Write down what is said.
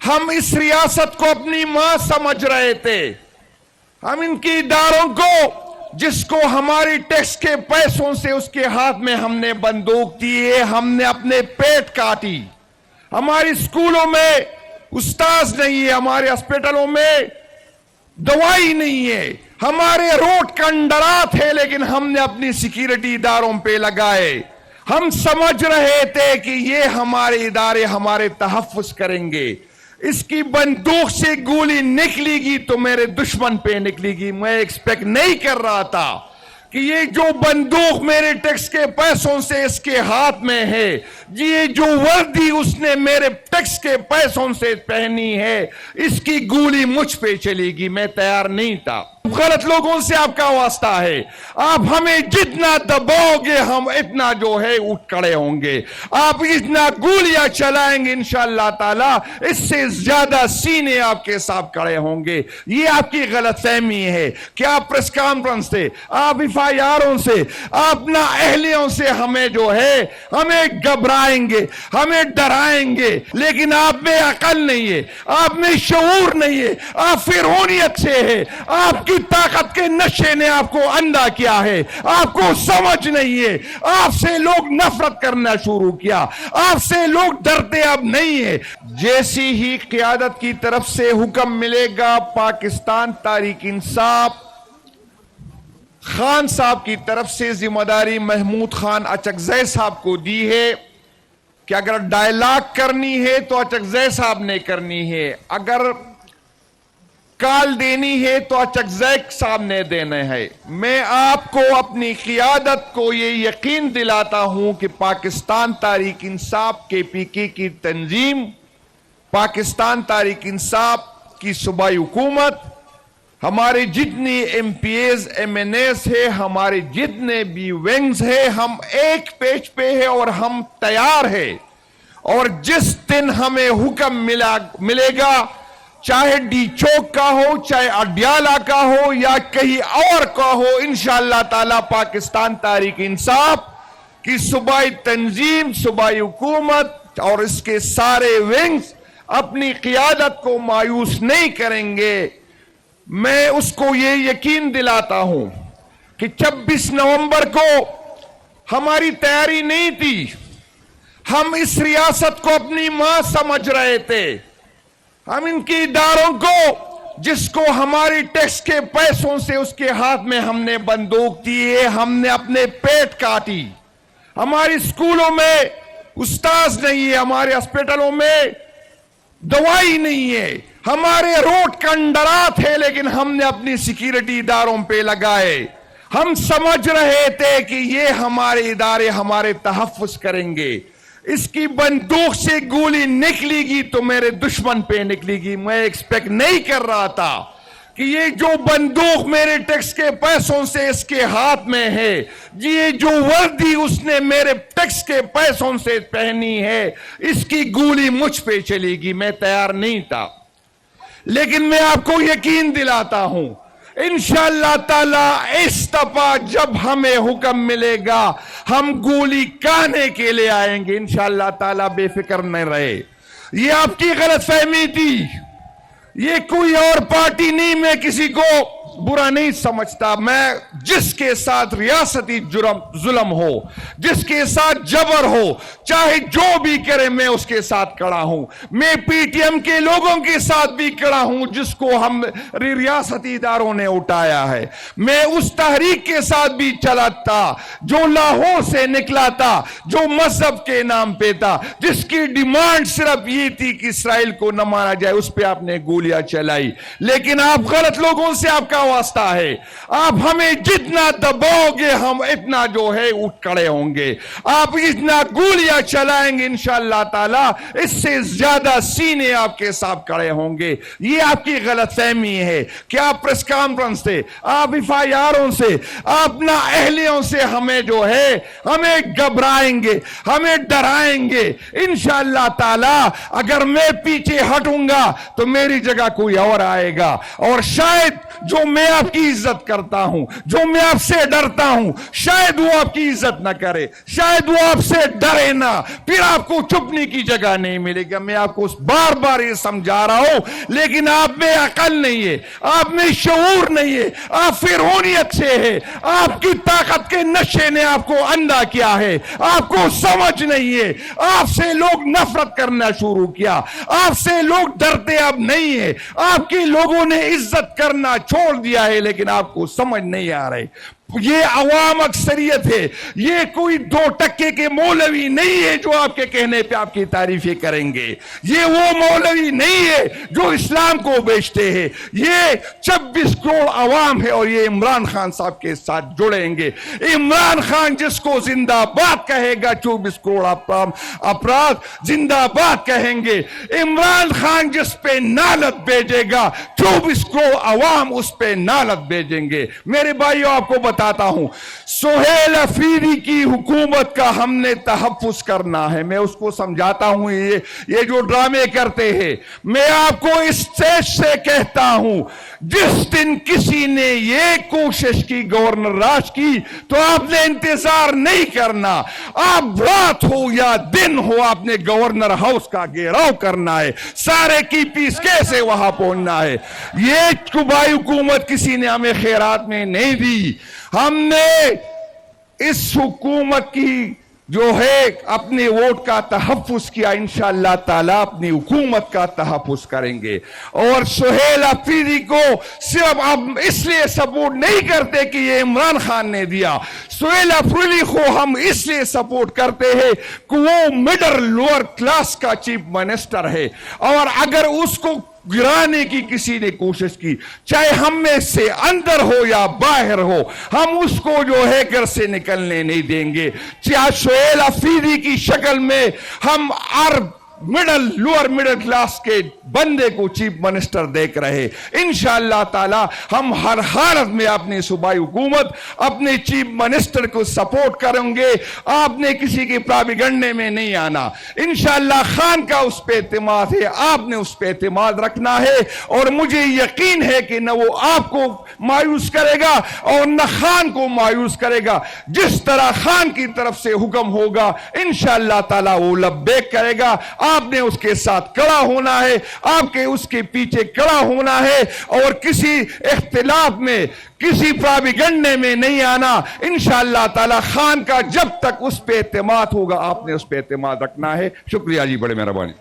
ہم اس ریاست کو اپنی ماں سمجھ رہے تھے. ہم ان کی اداروں کو جس کو ہماری ٹیکس کے پیسوں سے اس کے ہاتھ میں ہم نے بندوق دی ہے, ہم نے اپنے پیٹ کاٹی. ہماری اسکولوں میں استاذ نہیں ہے, ہمارے ہاسپٹلوں میں دوائی نہیں ہے, ہمارے روڈ کنڈرات ہے, لیکن ہم نے اپنی سیکیورٹی اداروں پہ لگائے. ہم سمجھ رہے تھے کہ یہ ہمارے ادارے ہمارے تحفظ کریں گے. اس کی بندوق سے گولی نکلے گی تو میرے دشمن پہ نکلے گی. میں ایکسپیکٹ نہیں کر رہا تھا کہ یہ جو بندوق میرے ٹیکس کے پیسوں سے اس کے ہاتھ میں ہے, یہ جو وردی اس نے میرے ٹیکس کے پیسوں سے پہنی ہے, اس کی گولی مجھ پہ چلے گی. میں تیار نہیں تھا. غلط لوگوں سے آپ کا واسطہ ہے. آپ ہمیں جتنا دباؤ گے ہم اتنا جو ہے اٹھ کھڑے ہوں گے. آپ جتنا گولیاں چلائیں گے انشاءاللہ تعالی اس سے زیادہ سینے آپ کے ساتھ کھڑے ہوں گے. یہ آپ کی غلط فہمی ہے کہ آپ پریس کانفرنس سے, آپ FIRوں سے, آپ نا اہلیوں سے ہمیں جو ہے ہمیں گھبرائیں گے, ہمیں ڈرائیں گے. لیکن آپ میں عقل نہیں ہے, آپ میں شعور نہیں ہے, آپ فرعونیت سے ہے. آپ کی طاقت کے نشے نے آپ کو اندھا کیا ہے, آپ کو سمجھ نہیں ہے. آپ سے لوگ نفرت کرنا شروع کیا, آپ سے لوگ ڈرتے اب نہیں ہے. جیسی ہی قیادت کی طرف سے حکم ملے گا, پاکستان تحریک انصاف خان صاحب کی طرف سے ذمہ داری محمود خان اچکزئی صاحب کو دی ہے کہ اگر ڈائلاگ کرنی ہے تو اچکزئی صاحب نے کرنی ہے, اگر کال دینی ہے تو اچکزئی صاحب نے دینا ہے. میں آپ کو اپنی قیادت کو یہ یقین دلاتا ہوں کہ پاکستان تحریک انصاف KPK کی تنظیم, پاکستان تحریک انصاف کی صوبائی حکومت, ہمارے جتنی MPs MNAs ہے, ہمارے جتنے بھی ونگز ہیں, ہم ایک پیج پہ ہیں اور ہم تیار ہیں. اور جس دن ہمیں حکم ملے گا, چاہے ڈی چوک کا ہو, چاہے اڈیالہ کا ہو یا کہیں اور کا ہو, انشاءاللہ تعالی پاکستان تحریک انصاف کی صوبائی تنظیم, صوبائی حکومت اور اس کے سارے ونگز اپنی قیادت کو مایوس نہیں کریں گے. میں اس کو یہ یقین دلاتا ہوں کہ 26 نومبر کو ہماری تیاری نہیں تھی. ہم اس ریاست کو اپنی ماں سمجھ رہے تھے. ہم ان کی اداروں کو جس کو ہماری ٹیکس کے پیسوں سے اس کے ہاتھ میں ہم نے بندوق دی ہے, ہم نے اپنے پیٹ کاٹی. ہماری اسکولوں میں استاذ نہیں ہے, ہمارے ہاسپٹلوں میں دوائی نہیں ہے, ہمارے روڈ کنڈرات ہے, لیکن ہم نے اپنی سیکیورٹی اداروں پہ لگائے. ہم سمجھ رہے تھے کہ یہ ہمارے ادارے ہمارے تحفظ کریں گے. اس کی بندوق سے گولی نکلے گی تو میرے دشمن پہ نکلے گی. میں ایکسپیکٹ نہیں کر رہا تھا کہ یہ جو بندوق میرے ٹیکس کے پیسوں سے اس کے ہاتھ میں ہے, یہ جو وردی اس نے میرے ٹیکس کے پیسوں سے پہنی ہے, اس کی گولی مجھ پہ چلے گی. میں تیار نہیں تھا. لیکن میں آپ کو یقین دلاتا ہوں انشاءاللہ تعالی اس دفعہ جب ہمیں حکم ملے گا ہم گولی کھانے کے لیے آئیں گے. انشاءاللہ تعالی بے فکر نہیں رہے. یہ آپ کی غلط فہمی تھی, یہ کوئی اور پارٹی نہیں. میں کسی کو برا نہیں سمجھتا. میں جس کے ساتھ ریاستی ظلم ہو, جس کے ساتھ جبر ہو, چاہے جو بھی کرے میں اس کے ساتھ کھڑا ہوں. میں PTM کے لوگوں کے ساتھ بھی کھڑا ہوں جس کو ہم ریاستی اداروں نے اٹھایا ہے. میں اس تحریک کے ساتھ بھی چلا تھا جو لاہور سے نکلا تھا, جو مذہب کے نام پہ تھا, جس کی ڈیمانڈ صرف یہ تھی کہ اسرائیل کو نہ مانا جائے. اس پہ آپ نے گولیاں چلائی. لیکن آپ غلط لوگوں سے آپ کا واسطہ ہے. آپ ہمیں جتنا دباؤ گے ہم اتنا جو ہے اٹھ کھڑے ہوں گے. آپ جتنا گولیاں چلائیں گے انشاءاللہ تعالی اس سے زیادہ سینے آپ کے ساتھ کھڑے ہوں گے. یہ آپ کی غلط فہمی ہے کہ آپ پریس کانفرنس سے, آپ FIRوں سے, آپ نا اہلیوں سے ہمیں جو ہے ہمیں گھبرائیں گے, ہمیں ڈرائیں گے. انشاءاللہ تعالی اگر میں پیچھے ہٹوں گا تو میری جگہ کوئی اور آئے گا, اور شاید جو میں آپ کی عزت کرتا ہوں، جو میں آپ سے ڈرتا ہوں، شاید وہ آپ کی عزت نہ کرے، شاید وہ آپ سے ڈرے نہ، پھر آپ کو چھپنے کی جگہ نہیں ملے گا۔ میں آپ کو بار بار یہ سمجھا رہا ہوں، لیکن آپ میں عقل نہیں ہے، آپ میں شعور نہیں ہے، آپ فرعونیت سے ہے، آپ کی طاقت کے نشے نے آپ کو اندھا کیا ہے، آپ کو سمجھ نہیں ہے، آپ سے لوگ نفرت کرنا شروع کیا، آپ سے لوگ ڈرتے اب نہیں ہے، آپ کی لوگوں نے عزت کرنا چھوڑ دیا ہے، لیکن آپ کو سمجھ نہیں آ رہے۔ یہ عوام اکثریت ہے، یہ کوئی 2% کے مولوی نہیں ہے جو آپ کے کہنے پہ آپ کی تعریفیں کریں گے، یہ وہ مولوی نہیں ہے جو اسلام کو بیچتے ہیں، یہ 26 کروڑ عوام ہے، اور یہ عمران خان صاحب کے ساتھ جڑیں گے۔ عمران خان جس کو زندہ باد کہے گا 24 کروڑ افراد زندہ باد کہیں گے، عمران خان جس پہ نالت بھیجے گا 24 کروڑ عوام اس پہ نالت بھیجیں گے۔ میرے بھائیو، آپ کو بتاتا ہوں، سہیل افریدی کی حکومت کا ہم نے تحفظ کرنا ہے۔ میں اس کو سمجھاتا ہوں، یہ جو ڈرامے کرتے ہیں، میں آپ کو اس اسٹیج سے کہتا ہوں، جس دن کسی نے یہ کوشش کی گورنر راج کی، تو آپ نے انتظار نہیں کرنا، آپ رات ہو یا دن ہو، آپ نے گورنر ہاؤس کا گھیراؤ کرنا ہے، سارے کی پیس کیسے وہاں پہنچنا ہے۔ یہ صوبائی حکومت کسی نے ہمیں خیرات میں نہیں دی، ہم نے اس حکومت کی جو ہے اپنے ووٹ کا تحفظ کیا، انشاءاللہ تعالی اپنی حکومت کا تحفظ کریں گے۔ اور سہیل افریدی کو صرف ہم اس لیے سپورٹ نہیں کرتے کہ یہ عمران خان نے دیا، سہیل افریدی کو ہم اس لیے سپورٹ کرتے ہیں کہ وہ مڈل لوور کلاس کا چیف منسٹر ہے، اور اگر اس کو گرانے کی کسی نے کوشش کی، چاہے ہم میں سے اندر ہو یا باہر ہو، ہم اس کو جو ہے گھر سے نکلنے نہیں دیں گے۔ چاہے سہیل افریدی کی شکل میں ہم لوور مڈل کلاس کے بندے کو چیف منسٹر دیکھ رہے، انشاءاللہ تعالی ہم ہر حالت میں اپنی صوبائی حکومت، اپنے چیف منسٹر کو سپورٹ کریں گے۔ آپ نے کسی کے پراپیگنڈے میں نہیں آنا، انشاءاللہ خان کا اس پہ اعتماد ہے، آپ نے اس پہ اعتماد رکھنا ہے، اور مجھے یقین ہے کہ نہ وہ آپ کو مایوس کرے گا اور نہ خان کو مایوس کرے گا۔ جس طرح خان کی طرف سے حکم ہوگا، انشاءاللہ تعالی وہ لبیک کرے گا۔ آپ نے اس کے ساتھ کھڑا ہونا ہے، آپ کے اس کے پیچھے کھڑا ہونا ہے، اور کسی اختلاف میں، کسی پراپیگنڈے میں نہیں آنا۔ انشاءاللہ تعالی خان کا جب تک اس پہ اعتماد ہوگا، آپ نے اس پہ اعتماد رکھنا ہے۔ شکریہ جی، بڑے مہربانی۔